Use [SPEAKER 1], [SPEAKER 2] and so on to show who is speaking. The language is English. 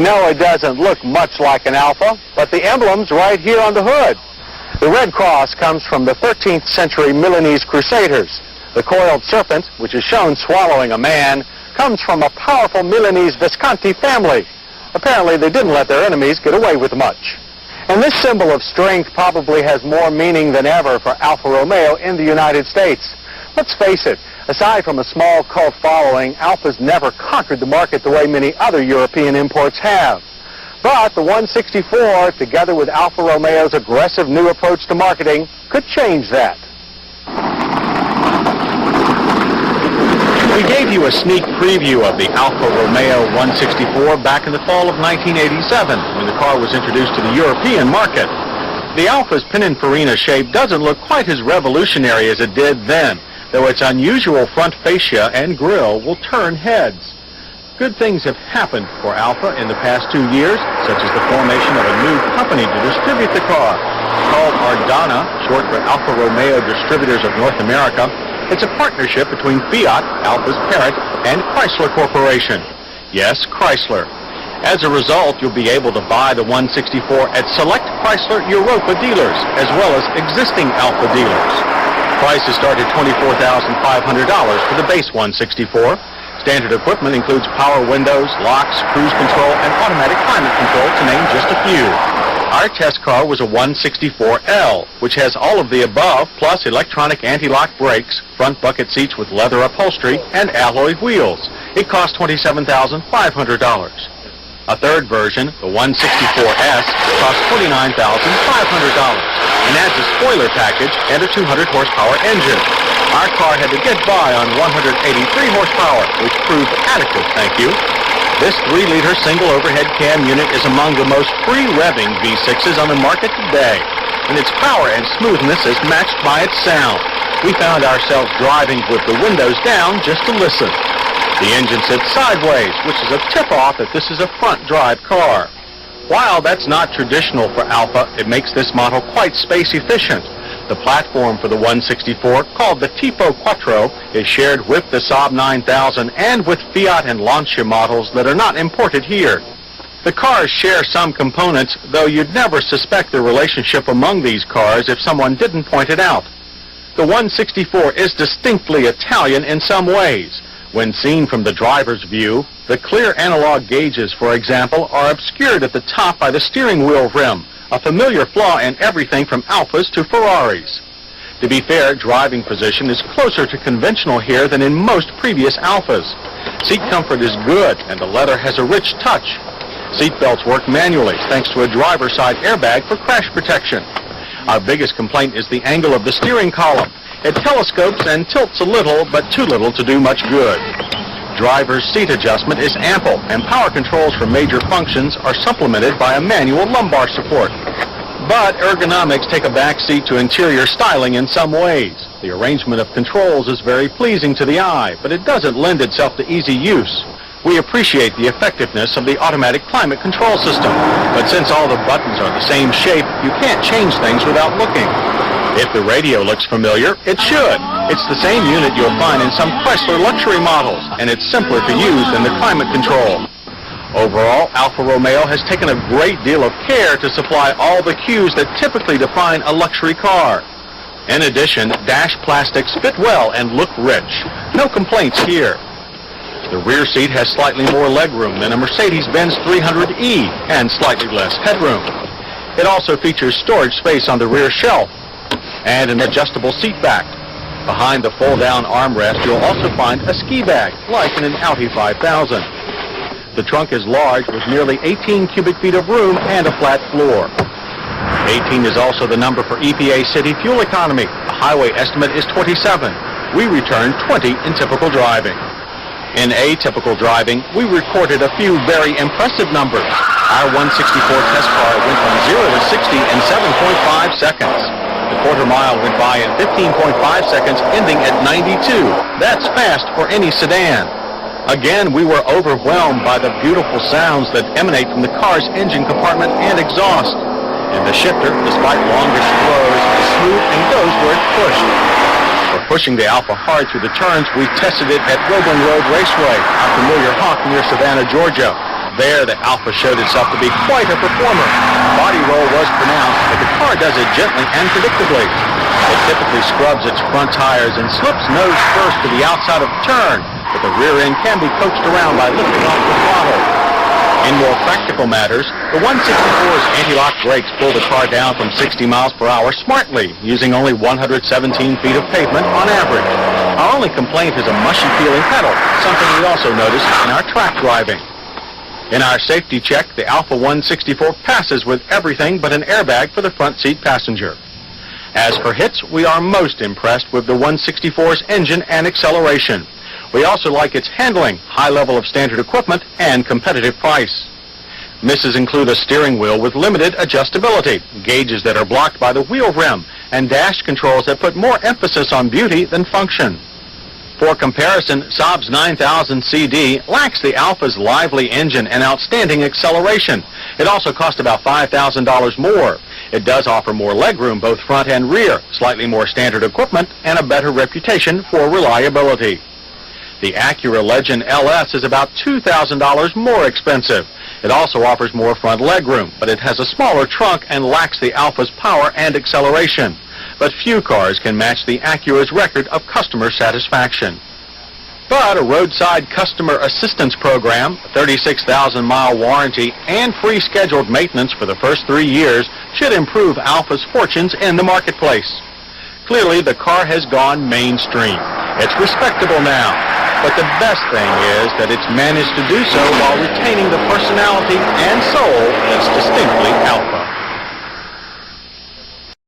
[SPEAKER 1] know it doesn't look much like an Alfa, but the emblem's right here on the hood. The red cross comes from the 13th century Milanese Crusaders. The coiled serpent, which is shown swallowing a man, comes from a powerful Milanese Visconti family. Apparently, they didn't let their enemies get away with much. And this symbol of strength probably has more meaning than ever for Alfa Romeo in the United States. Let's face it, aside from a small cult following, Alfa's never conquered the market the way many other European imports have. But the 164, together with Alfa Romeo's aggressive new approach to marketing, could change that. We gave you a sneak preview of the Alfa Romeo 164 back in the fall of 1987 when the car was introduced to the European market. The Alfa's Pininfarina shape doesn't look quite as revolutionary as it did then, though its unusual front fascia and grille will turn heads. Good things have happened for Alfa in the past 2 years, such as the formation of a new company to distribute the car. Called Ardana, short for Alfa Romeo Distributors of North America, it's a partnership between Fiat, Alfa's parent, and Chrysler Corporation. Yes, Chrysler. As a result, you'll be able to buy the 164 at select Chrysler Europa dealers, as well as existing Alfa dealers. Prices start at $24,500 for the base 164. Standard equipment includes power windows, locks, cruise control, and automatic climate control, to name just a few. Our test car was a 164L, which has all of the above, plus electronic anti-lock brakes, front bucket seats with leather upholstery, and alloy wheels. It cost $27,500. A third version, the 164S, costs $29,500 and adds a spoiler package and a 200 horsepower engine. Our car had to get by on 183 horsepower, which proved adequate, thank you. This 3-liter single overhead cam unit is among the most free-revving V6s on the market today, and its power and smoothness is matched by its sound. We found ourselves driving with the windows down just to listen. The engine sits sideways, which is a tip-off that this is a front-drive car. While that's not traditional for Alfa, it makes this model quite space-efficient. The platform for the 164, called the Tipo Quattro, is shared with the Saab 9000 and with Fiat and Lancia models that are not imported here. The cars share some components, though you'd never suspect the relationship among these cars if someone didn't point it out. The 164 is distinctly Italian in some ways. When seen from the driver's view, the clear analog gauges, for example, are obscured at the top by the steering wheel rim, a familiar flaw in everything from Alfas to Ferraris. To be fair, driving position is closer to conventional here than in most previous Alfas. Seat comfort is good, and the leather has a rich touch. Seat belts work manually, thanks to a driver's side airbag for crash protection. Our biggest complaint is the angle of the steering column. It telescopes and tilts a little, but too little to do much good. Driver's seat adjustment is ample, and power controls for major functions are supplemented by a manual lumbar support. But ergonomics take a backseat to interior styling in some ways. The arrangement of controls is very pleasing to the eye, but it doesn't lend itself to easy use. We appreciate the effectiveness of the automatic climate control system, but since all the buttons are the same shape, you can't change things without looking. If the radio looks familiar, it should. It's the same unit you'll find in some Chrysler luxury models, and it's simpler to use than the climate control. Overall, Alfa Romeo has taken a great deal of care to supply all the cues that typically define a luxury car. In addition, dash plastics fit well and look rich. No complaints here. The rear seat has slightly more legroom than a Mercedes-Benz 300E and slightly less headroom. It also features storage space on the rear shelf and an adjustable seat back. Behind the fold-down armrest, you'll also find a ski bag, like in an Audi 5000. The trunk is large, with nearly 18 cubic feet of room and a flat floor. 18 is also the number for EPA city fuel economy. The highway estimate is 27. We returned 20 in typical driving. In atypical driving, we recorded a few very impressive numbers. Our 164 test car went from 0 to 60 in 7.5 seconds. The quarter mile went by in 15.5 seconds, ending at 92. That's fast for any sedan. Again, we were overwhelmed by the beautiful sounds that emanate from the car's engine compartment and exhaust. And the shifter, despite longish throws, is smooth and goes where it's pushed. For pushing the Alfa hard through the turns, we tested it at Roebling Road Raceway, our familiar haunt near Savannah, Georgia. There, the Alfa showed itself to be quite a performer. Body roll was pronounced, but the car does it gently and predictably. It typically scrubs its front tires and slips nose first to the outside of the turn, but the rear end can be coached around by lifting off the throttle. In more practical matters, the 164's anti-lock brakes pull the car down from 60 miles per hour smartly, using only 117 feet of pavement on average. Our only complaint is a mushy-feeling pedal, something we also notice in our track driving. In our safety check, the Alfa 164 passes with everything but an airbag for the front seat passenger. As for hits, we are most impressed with the 164's engine and acceleration. We also like its handling, high level of standard equipment, and competitive price. Misses include a steering wheel with limited adjustability, gauges that are blocked by the wheel rim, and dash controls that put more emphasis on beauty than function. For comparison, Saab's 9000 CD lacks the Alfa's lively engine and outstanding acceleration. It also costs about $5,000 more. It does offer more legroom, both front and rear, slightly more standard equipment, and a better reputation for reliability. The Acura Legend LS is about $2,000 more expensive. It also offers more front legroom, but it has a smaller trunk and lacks the Alfa's power and acceleration. But few cars can match the Acura's record of customer satisfaction. But a roadside customer assistance program, a 36,000-mile warranty, and free scheduled maintenance for the first 3 years should improve Alfa's fortunes in the marketplace. Clearly, the car has gone mainstream. It's respectable now. But the best thing is that it's managed to do so while retaining the personality and soul that's distinctly Alfa.